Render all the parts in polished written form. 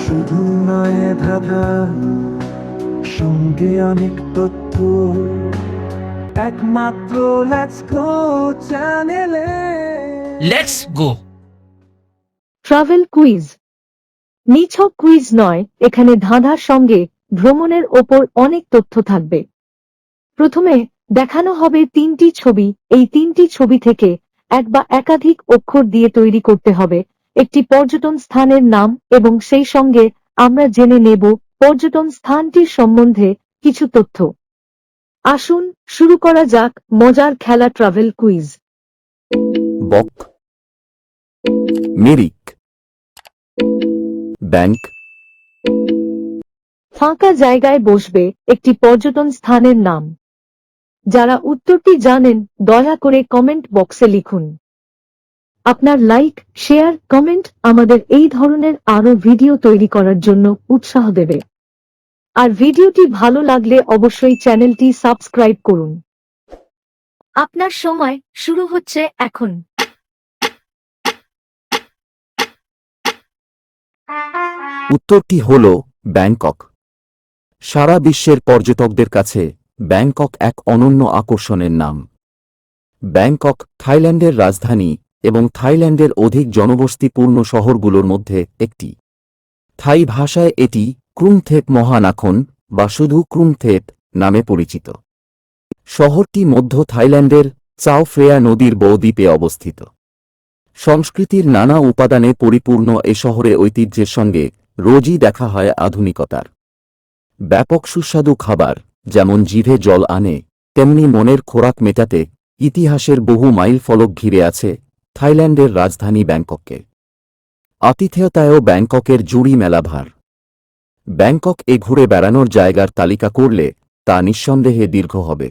শুধু নয় ধাঁধা, সঙ্গে অনেক তথ্য, একমাত্র লেটস গো চ্যানেলে। Let's go. Travel quiz. নিছক কুইজ নয়, এখানে ধাঁধার সঙ্গে ভ্রমণের ওপর অনেক তথ্য থাকবে। প্রথমে দেখানো হবে 3টি ছবি। এই 3টি ছবি থেকে এক বা একাধিক অক্ষর দিয়ে তৈরি করতে হবে একটি পর্যটন স্থানের নাম, এবং সেই সঙ্গে আমরা জেনে নেব পর্যটন স্থানটির সম্বন্ধে কিছু তথ্য। আসুন শুরু করা যাক মজার খেলা ট্রাভেল কুইজ। বক, মিরিক, ব্যাংক। ফাঁকা জায়গায় বসবে একটি পর্যটন স্থানের নাম। যারা উত্তরটি জানেন দয়া করে কমেন্ট বক্সে লিখুন। আপনার লাইক, শেয়ার, কমেন্ট আমাদের এই ধরনের আরো ভিডিও তৈরি করার জন্য উৎসাহ দেবে। আর ভিডিওটি ভালো লাগলে অবশ্যই চ্যানেলটি সাবস্ক্রাইব করুন। আপনার সময় শুরু হচ্ছে এখন। উত্তরটি হল ব্যাংকক। সারা বিশ্বের পর্যটকদের কাছে ব্যাংকক এক অনন্য আকর্ষণের নাম। ব্যাংকক থাইল্যান্ডের রাজধানী এবং থাইল্যান্ডের অধিক জনবসতিপূর্ণ শহরগুলোর মধ্যে একটি। থাই ভাষায় এটি ক্রুংথেপ মহানাখন বা শুধু ক্রুংথেপ নামে পরিচিত। শহরটি মধ্য থাইল্যান্ডের চাও ফ্রেয়া নদীর বদ্বীপে অবস্থিত। সংস্কৃতির নানা উপাদানে পরিপূর্ণ এ শহরে ঐতিহ্যের সঙ্গে রোজই দেখা হয় আধুনিকতার। ব্যাপক সুস্বাদু খাবার যেমন জিভে জল আনে, তেমনি মনের খোরাক মেটাতে ইতিহাসের বহু মাইল ফলক ঘিরে আছে থাইল্যান্ডের রাজধানী ব্যাংকককে। আতিথেয়তায়ও ব্যাংককের জুড়ি মেলাভার। ব্যাংকক ঘুরে বেড়ানোর জায়গার তালিকা করলে তা নিঃসন্দেহে দীর্ঘ হবে।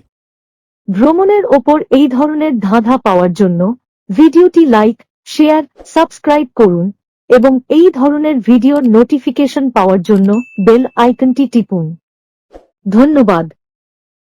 ভ্রমণের ওপর এই ধরনের ধাঁধা পাওয়ার জন্য ভিডিওটি লাইক, শেয়ার, সাবস্ক্রাইব করুন এবং এই ধরনের ভিডিওর নোটিফিকেশন পাওয়ার জন্য বেল আইকনটি টিপুন। ধন্যবাদ।